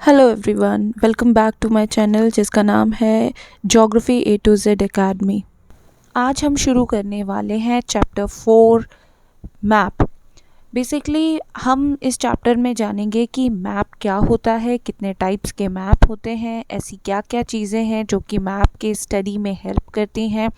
Hello everyone, welcome back to my channel जिसका नाम है geography A to Z academy. आज हम शुरू करने वाले हैं चैप्टर 4 मैप। बेसिकली हम इस चैप्टर में जानेंगे कि मैप क्या होता है, कितने टाइप्स के मैप होते हैं, ऐसी क्या क्या चीज़ें हैं जो कि मैप के स्टडी में हेल्प करती हैं।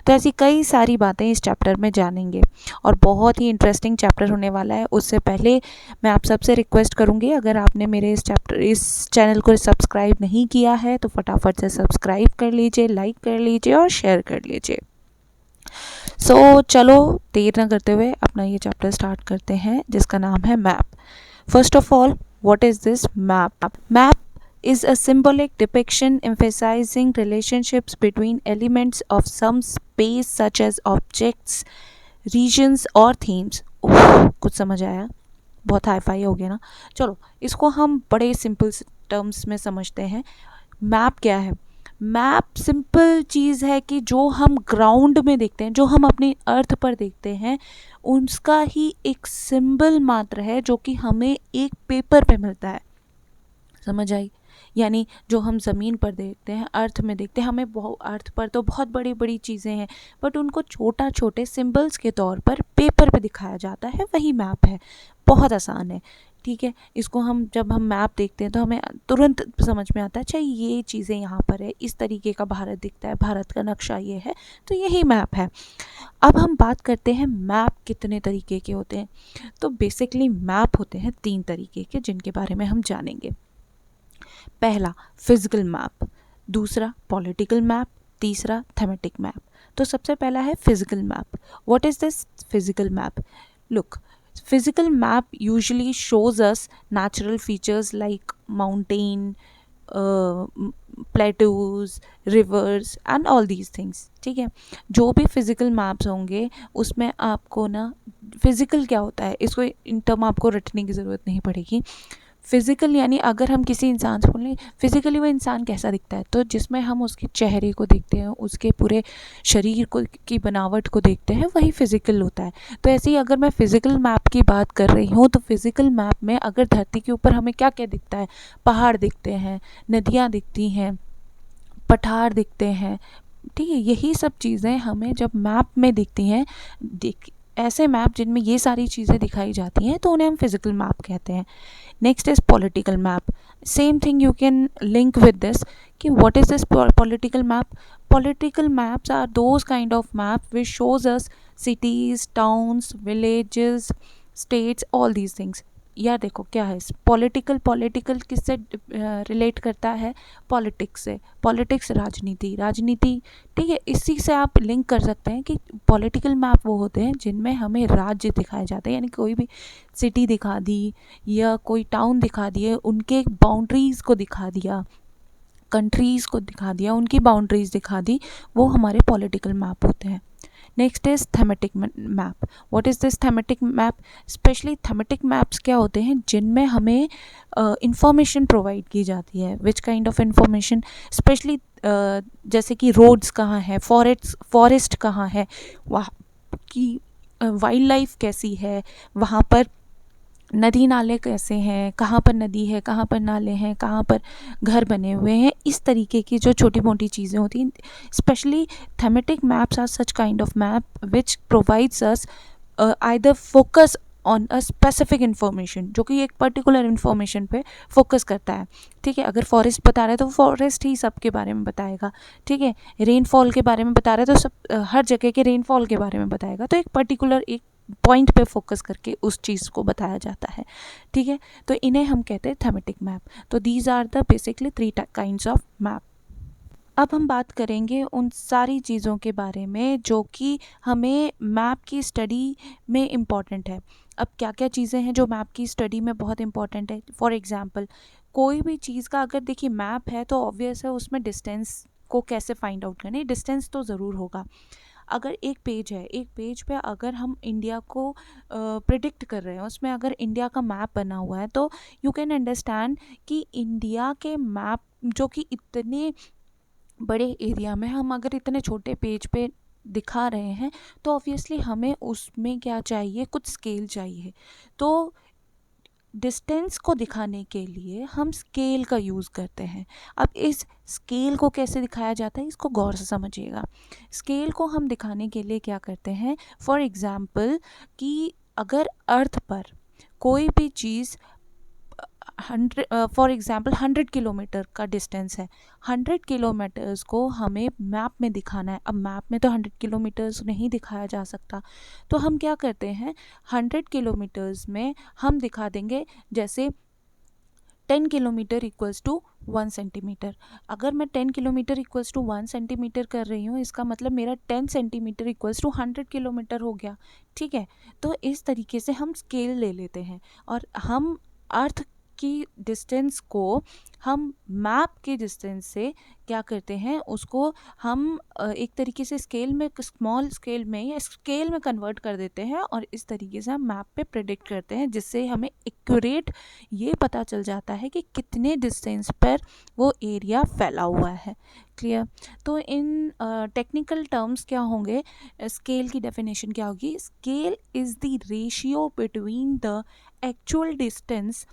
तो ऐसी कई सारी बातें इस चैप्टर में जानेंगे और बहुत ही इंटरेस्टिंग चैप्टर होने वाला है। उससे पहले मैं आप सबसे रिक्वेस्ट करूँगी, अगर आपने मेरे इस चैनल को सब्सक्राइब नहीं किया है तो फटाफट से सब्सक्राइब कर लीजिए, लाइक कर लीजिए और शेयर कर लीजिए। चलो देर ना करते हुए अपना ये चैप्टर स्टार्ट करते हैं जिसका नाम है map. First of all, what is this map? Map is a symbolic depiction emphasizing relationships between elements of some space such as objects, regions और themes। कुछ समझ आया? बहुत हाई फाई हो गया ना। चलो इसको हम बड़े सिंपल टर्म्स में समझते हैं। मैप क्या है? मैप सिंपल चीज़ है कि जो हम ग्राउंड में देखते हैं, जो हम अपनी अर्थ पर देखते हैं, उसका ही एक सिंबल मात्र है जो कि हमें एक पेपर पे मिलता है। समझ आई? यानी जो हम ज़मीन पर देखते हैं, अर्थ में देखते हैं, हमें अर्थ पर तो बहुत बड़ी बड़ी चीज़ें हैं, बट उनको छोटा छोटे सिंबल्स के तौर पर पेपर पे दिखाया जाता है, वही मैप है। बहुत आसान है, ठीक है। इसको जब हम मैप देखते हैं तो हमें तुरंत समझ में आता है, अच्छा ये चीज़ें यहाँ पर है, इस तरीके का भारत दिखता है, भारत का नक्शा ये है, तो यही मैप है। अब हम बात करते हैं मैप कितने तरीके के होते हैं। तो बेसिकली मैप होते हैं 3 तरीके के, जिनके बारे में हम जानेंगे। पहला फिजिकल मैप, दूसरा पॉलिटिकल मैप, तीसरा थेमेटिक मैप। तो सबसे पहला है physical map. What is this physical map? Look, physical map usually shows us natural features like mountain, plateaus, rivers and all these things। ठीक है, जो भी फिजिकल मैप्स होंगे उसमें आपको ना, फिजिकल क्या होता है इसको इन टर्म आपको रटने की ज़रूरत नहीं पड़ेगी। फिज़िकल यानी अगर हम किसी इंसान से बोलें फिज़िकली वो इंसान कैसा दिखता है, तो जिसमें हम उसके चेहरे को देखते हैं, उसके पूरे शरीर को की बनावट को देखते हैं, वही फिज़िकल होता है। तो ऐसे ही अगर मैं फ़िज़िकल मैप की बात कर रही हूँ तो फिज़िकल मैप में अगर धरती के ऊपर हमें क्या क्या दिखता है, पहाड़ दिखते हैं, नदियाँ दिखती हैं, पठार दिखते हैं, ठीक है। यही सब चीज़ें हमें जब मैप में दिखती हैं, ऐसे मैप जिनमें ये सारी चीज़ें दिखाई जाती हैं, तो उन्हें हम फिज़िकल मैप कहते हैं। Next is political map. Same thing you can link with this कि what is this political map? Political maps are those kind of map which shows us cities, towns, villages, states, all these things। यार देखो क्या है, political किससे relate करता है? Politics से। Politics राजनीति, राजनीति, ठीक है। इसी से आप लिंक कर सकते हैं कि पॉलिटिकल मैप वो होते हैं जिनमें हमें राज्य दिखाए जाते हैं, यानी कोई भी सिटी दिखा दी या कोई टाउन दिखा दिए, उनके बाउंड्रीज़ को दिखा दिया, कंट्रीज़ को दिखा दिया, उनकी बाउंड्रीज़ दिखा दी, वो हमारे पॉलिटिकल मैप होते हैं। Next is thematic map. What is this thematic map? Specially thematic maps क्या होते हैं जिनमें हमें इंफॉर्मेशन प्रोवाइड की जाती है। Which kind of information? Specially जैसे कि रोड्स कहाँ है, फॉरेस्ट कहाँ है, वहाँ की वाइल्ड लाइफ कैसी है, वहाँ पर नदी नाले कैसे हैं, कहाँ पर नदी है, कहाँ पर नाले हैं, कहाँ पर घर बने हुए हैं, इस तरीके की जो छोटी मोटी चीज़ें होती हैं। Specially thematic maps are such kind of map which provides us either focus on a specific information, जो कि एक पर्टिकुलर इन्फॉर्मेशन पे फोकस करता है। ठीक है, अगर फॉरेस्ट बता रहा है तो फॉरेस्ट ही सब के बारे में बताएगा। ठीक है, रेनफॉल के बारे में बता रहा है तो सब हर जगह के रेनफॉल के बारे में बताएगा। तो एक पर्टिकुलर एक पॉइंट पे फोकस करके उस चीज़ को बताया जाता है। ठीक है, तो इन्हें हम कहते हैं थेमेटिक मैप। तो these are the basically 3 kinds of map. अब हम बात करेंगे उन सारी चीज़ों के बारे में जो कि हमें मैप की स्टडी में इम्पॉर्टेंट है। अब क्या क्या चीज़ें हैं जो मैप की स्टडी में बहुत इम्पॉर्टेंट है? फॉर एग्ज़ाम्पल, कोई भी चीज़ का अगर देखिए मैप है तो ऑब्वियस है उसमें डिस्टेंस को कैसे फाइंड आउट करना है, डिस्टेंस तो ज़रूर होगा। अगर एक पेज है, एक पेज पे अगर हम इंडिया को प्रिडिक्ट कर रहे हैं, उसमें अगर इंडिया का मैप बना हुआ है, तो यू कैन अंडरस्टैंड कि इंडिया के मैप जो कि इतने बड़े एरिया में हम अगर इतने छोटे पेज पे दिखा रहे हैं, तो ऑब्वियसली हमें उसमें क्या चाहिए, कुछ स्केल चाहिए। तो डिस्टेंस को दिखाने के लिए हम स्केल का यूज़ करते हैं। अब इस स्केल को कैसे दिखाया जाता है, इसको गौर से समझिएगा। स्केल को हम दिखाने के लिए क्या करते हैं, फॉर एग्ज़ाम्पल कि अगर अर्थ पर कोई भी चीज़ 100 किलोमीटर का डिस्टेंस है, 100 किलोमीटर्स को हमें मैप में दिखाना है। अब मैप में तो 100 किलोमीटर्स नहीं दिखाया जा सकता, तो हम क्या करते हैं, 100 किलोमीटर्स में हम दिखा देंगे जैसे 10 किलोमीटर इक्वल्स टू 1 सेंटीमीटर। अगर मैं 10 किलोमीटर इक्वल्स टू 1 सेंटीमीटर कर रही हूँ, इसका मतलब मेरा 10 सेंटीमीटर इक्वल्स टू 100 किलोमीटर हो गया। ठीक है, तो इस तरीके से हम स्केल ले लेते हैं और हम अर्थ की डिस्टेंस को हम मैप के डिस्टेंस से क्या करते हैं, उसको हम एक तरीके से स्केल में, स्मॉल स्केल में या स्केल में कन्वर्ट कर देते हैं और इस तरीके से हम मैप पे प्रेडिक्ट करते हैं, जिससे हमें एक्यूरेट ये पता चल जाता है कि कितने डिस्टेंस पर वो एरिया फैला हुआ है। क्लियर? तो इन टेक्निकल टर्म्स क्या होंगे, स्केल की डेफिनेशन क्या होगी, scale is the ratio between the actual distance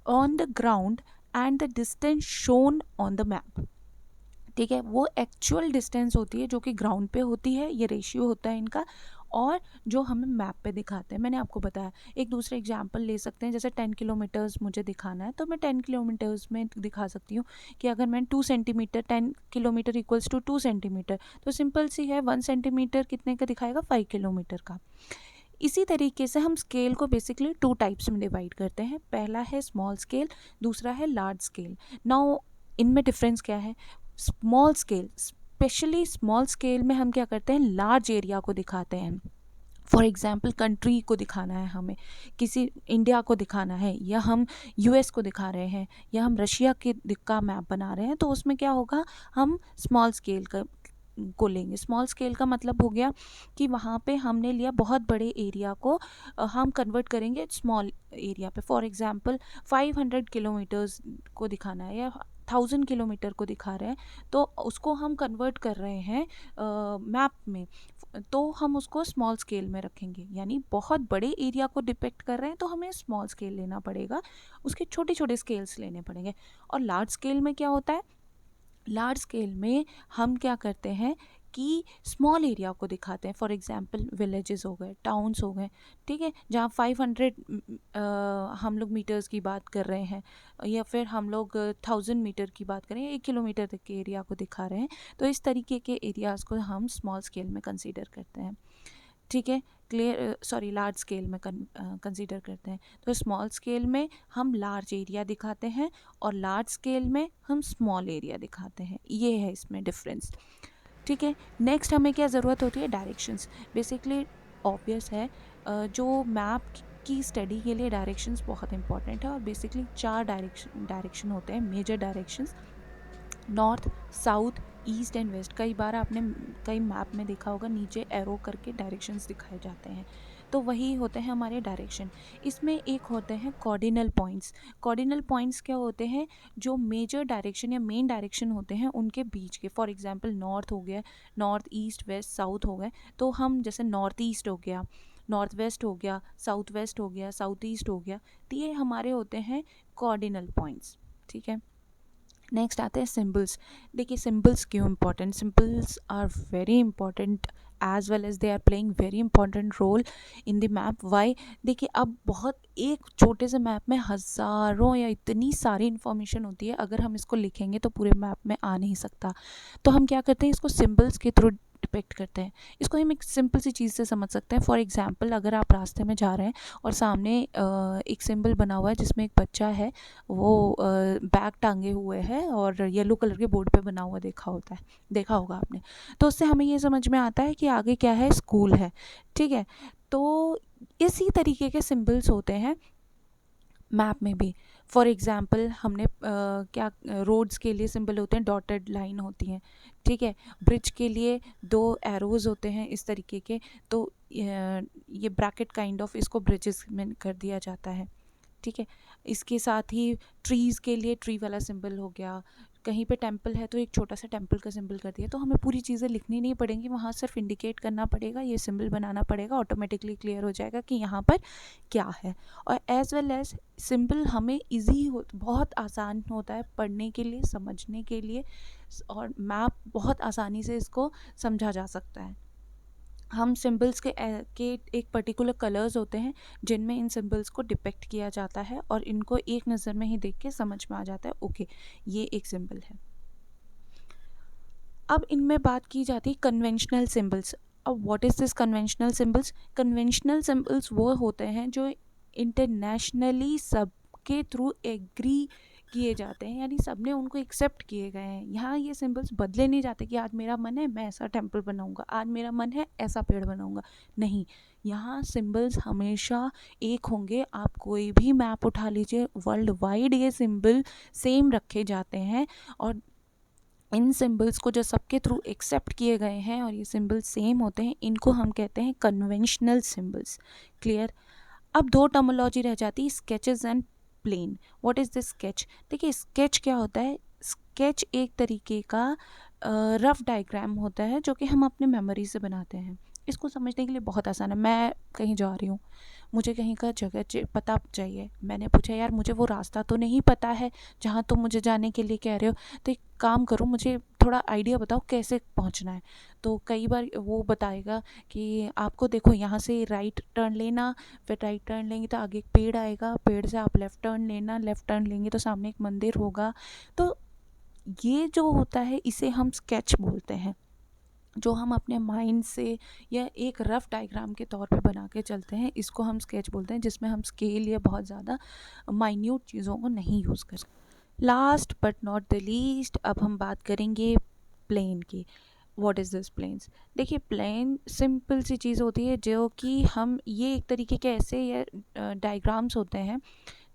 on the ground and the distance shown on the map. ठीक है, वो एक्चुअल डिस्टेंस होती है जो कि ग्राउंड पे होती है, ये रेशियो होता है इनका, और जो हमें मैप पे दिखाते हैं। मैंने आपको बताया, एक दूसरे एग्जांपल ले सकते हैं, जैसे 10 किलोमीटर्स मुझे दिखाना है तो मैं 10 किलोमीटर्स में दिखा सकती हूँ कि अगर मैं 2 centimetre, 10 kilometre equals to 2 centimetre, तो सिंपल सी है, 1 सेंटीमीटर कितने का दिखाएगा, 5 किलोमीटर का। इसी तरीके से हम स्केल को बेसिकली 2 टाइप्स में डिवाइड करते हैं। पहला है स्मॉल स्केल, दूसरा है लार्ज स्केल। नाउ इनमें डिफरेंस क्या है, small scale, specially small scale में हम क्या करते हैं, लार्ज एरिया को दिखाते हैं। फॉर एग्ज़ाम्पल कंट्री को दिखाना है हमें, किसी इंडिया को दिखाना है, या हम यूएस को दिखा रहे हैं, या हम रशिया के का मैप बना रहे हैं, तो उसमें क्या होगा, हम स्मॉल स्केल को लेंगे। स्मॉल स्केल का मतलब हो गया कि वहाँ पे हमने लिया बहुत बड़े एरिया को, हम कन्वर्ट करेंगे स्मॉल एरिया पे। फॉर एग्ज़ाम्पल 500 किलोमीटर्स को दिखाना है या 1000 किलोमीटर को दिखा रहे हैं, तो उसको हम कन्वर्ट कर रहे हैं मैप में, तो हम उसको स्मॉल स्केल में रखेंगे। यानी बहुत बड़े एरिया को डिपेक्ट कर रहे हैं तो हमें स्मॉल स्केल लेना पड़ेगा, उसके छोटे छोटे स्केल्स लेने पड़ेंगे। और लार्ज स्केल में क्या होता है, लार्ज स्केल में हम क्या करते हैं कि स्मॉल एरिया को दिखाते हैं। फॉर एग्जांपल विलेजेस हो गए, टाउन्स हो गए, ठीक है, जहाँ 500 हम लोग मीटर्स की बात कर रहे हैं, या फिर हम लोग 1000 मीटर की बात करें, 1 किलोमीटर तक के एरिया को दिखा रहे हैं, तो इस तरीके के एरियाज़ को हम स्मॉल स्केल में कंसीडर करते हैं। ठीक है, क्लियर, सॉरी, लार्ज स्केल में कंसीडर करते हैं। तो स्मॉल स्केल में हम लार्ज एरिया दिखाते हैं और लार्ज स्केल में हम स्मॉल एरिया दिखाते हैं, ये है इसमें डिफरेंस। ठीक है, नेक्स्ट हमें क्या ज़रूरत होती है, डायरेक्शंस। बेसिकली ऑब्वियस है, जो मैप की स्टडी के लिए डायरेक्शंस बहुत इंपॉर्टेंट है, और बेसिकली 4 डायरेक्शन होते हैं, major directions, north, south, east and west. कई बार आपने कई मैप में देखा होगा नीचे एरो करके डायरेक्शंस दिखाए जाते हैं, तो वही होते हैं हमारे डायरेक्शन। इसमें एक होते हैं कॉर्डिनल पॉइंट्स। कॉर्डिनल पॉइंट्स क्या होते हैं, जो मेजर डायरेक्शन या मेन डायरेक्शन होते हैं उनके बीच के। फॉर एग्जांपल नॉर्थ हो गया, नॉर्थ, ईस्ट, वेस्ट, साउथ हो गए, तो हम जैसे नॉर्थ ईस्ट हो गया, नॉर्थ वेस्ट हो गया, साउथ वेस्ट हो गया, साउथ ईस्ट हो गया, तो ये हमारे होते हैं कॉर्डिनल पॉइंट्स। ठीक है, नेक्स्ट आते हैं सिम्बल्स। देखिए सिम्बल्स क्यों important, symbols are very important as well as they are playing very important role in the map. Why, देखिए अब बहुत एक छोटे से मैप में हज़ारों या इतनी सारी इन्फॉर्मेशन होती है, अगर हम इसको लिखेंगे तो पूरे मैप में आ नहीं सकता, तो हम क्या करते हैं, इसको सिम्बल्स के थ्रू डिपेक्ट करते हैं। इसको हम एक सिंपल सी चीज़ से समझ सकते हैं। फॉर एग्जांपल अगर आप रास्ते में जा रहे हैं और सामने एक सिंबल बना हुआ है जिसमें एक बच्चा है, वो बैग टांगे हुए है और येलो कलर के बोर्ड पे बना हुआ देखा होगा आपने, तो उससे हमें ये समझ में आता है कि आगे क्या है, स्कूल है। ठीक है, तो इसी तरीके के सिंबल्स होते हैं मैप में भी। फॉर एग्जांपल हमने क्या, रोड्स के लिए सिंबल होते हैं, डॉटेड लाइन होती हैं। ठीक है, ब्रिज के लिए 2 एरोज़ होते हैं इस तरीके के, तो ये ब्रैकेट काइंड ऑफ, इसको ब्रिजेस में कर दिया जाता है। ठीक है, इसके साथ ही ट्रीज़ के लिए ट्री वाला सिंबल हो गया, कहीं पे टेंपल है तो एक छोटा सा टेंपल का सिंबल कर दिया। तो हमें पूरी चीज़ें लिखनी नहीं पड़ेंगी, वहाँ सिर्फ इंडिकेट करना पड़ेगा, ये सिंबल बनाना पड़ेगा, ऑटोमेटिकली क्लियर हो जाएगा कि यहाँ पर क्या है। और एज़ वेल एज़ सिंबल हमें ईजी हो, बहुत आसान होता है पढ़ने के लिए, समझने के लिए, और मैप बहुत आसानी से इसको समझा जा सकता है। हम सिंबल्स के एक पर्टिकुलर कलर्स होते हैं जिनमें इन सिंबल्स को डिपिक्ट किया जाता है, और इनको एक नज़र में ही देख के समझ में आ जाता है ओके ये एक सिंबल है। अब इनमें बात की जाती है कन्वेंशनल सिंबल्स। अब what is this conventional symbols? Conventional symbols वो होते हैं जो इंटरनेशनली सबके थ्रू एग्री किए जाते हैं, यानी सबने उनको एक्सेप्ट किए गए हैं। यहाँ ये सिंबल्स बदले नहीं जाते कि आज मेरा मन है मैं ऐसा टेम्पल बनाऊंगा, आज मेरा मन है ऐसा पेड़ बनाऊंगा। नहीं, यहाँ सिंबल्स हमेशा एक होंगे। आप कोई भी मैप उठा लीजिए, वर्ल्ड वाइड ये सिंबल सेम रखे जाते हैं, और इन सिंबल्स को जो सबके थ्रू एक्सेप्ट किए गए हैं और ये सिंबल्स सेम होते हैं, इनको हम कहते हैं कन्वेंशनल सिंबल्स। क्लियर? अब दो टर्मोलॉजी रह जाती है, sketches and plan. What is this sketch? देखिए स्केच क्या होता है? स्केच एक तरीके का रफ डायग्राम होता है जो कि हम अपने मेमोरी से बनाते हैं। इसको समझने के लिए बहुत आसान है। मैं कहीं जा रही हूँ, मुझे कहीं का जगह पता चाहिए, मैंने पूछा यार मुझे वो रास्ता तो नहीं पता है जहाँ तुम मुझे जाने के लिए कह रहे हो, तो एक काम करो मुझे थोड़ा आइडिया बताओ कैसे पहुँचना है। तो कई बार वो बताएगा कि आपको देखो यहाँ से राइट टर्न लेना, फिर राइट टर्न लेंगे तो आगे एक पेड़ आएगा, पेड़ से आप लेफ़्ट टर्न लेना, लेफ़्ट टर्न लेंगे तो सामने एक मंदिर होगा। तो ये जो होता है इसे हम स्केच बोलते हैं, जो हम अपने माइंड से या एक रफ डायग्राम के तौर पे बना के चलते हैं, इसको हम स्केच बोलते हैं, जिसमें हम स्केल या बहुत ज़्यादा माइन्यूट चीज़ों को नहीं यूज़ कर। Last but not the least, अब हम बात करेंगे प्लेन की। What is this plans? देखिए प्लेन सिंपल सी चीज़ होती है जो कि हम, ये एक तरीके के ऐसे या डायग्राम्स होते हैं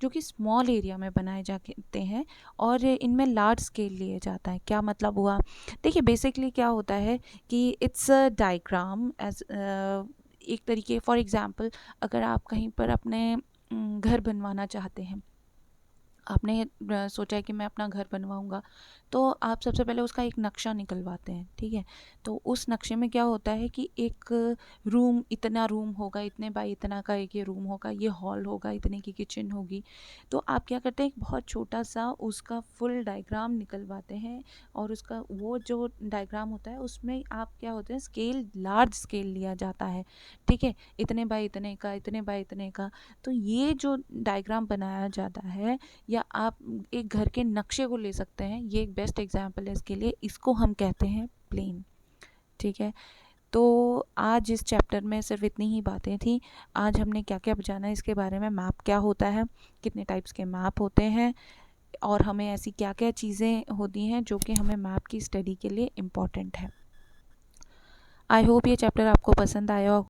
जो कि स्मॉल एरिया में बनाए जाते हैं और इनमें लार्ज स्केल लिए जाता है। क्या मतलब हुआ? देखिए बेसिकली क्या होता है कि इट्स अ डायग्राम एज एक तरीके, फॉर एग्जांपल अगर आप कहीं पर अपने घर बनवाना चाहते हैं, आपने सोचा है कि मैं अपना घर बनवाऊंगा, तो आप सबसे पहले उसका एक नक्शा निकलवाते हैं, ठीक है। तो उस नक्शे में क्या होता है कि एक रूम, इतना रूम होगा, इतने बाई इतना का एक ये रूम होगा, ये हॉल होगा, इतने की किचन होगी। तो आप क्या करते हैं, एक बहुत छोटा सा उसका फुल डायग्राम निकलवाते हैं, और उसका वो जो डायग्राम होता है उसमें आप क्या होते हैं, स्केल, लार्ज स्केल लिया जाता है, ठीक है, इतने बाई इतने का, इतने बाई इतने का। तो ये जो डायग्राम बनाया जाता है, या आप एक घर के नक्शे को ले सकते हैं, ये एक बेस्ट एग्जांपल है इसके लिए, इसको हम कहते हैं प्लेन, ठीक है। तो आज इस चैप्टर में सिर्फ इतनी ही बातें थी। आज हमने क्या क्या जाना इसके बारे में, मैप क्या होता है, कितने टाइप्स के मैप होते हैं, और हमें ऐसी क्या क्या चीज़ें होती हैं जो कि हमें मैप की स्टडी के लिए इम्पॉर्टेंट है। आई होप ये चैप्टर आपको पसंद आया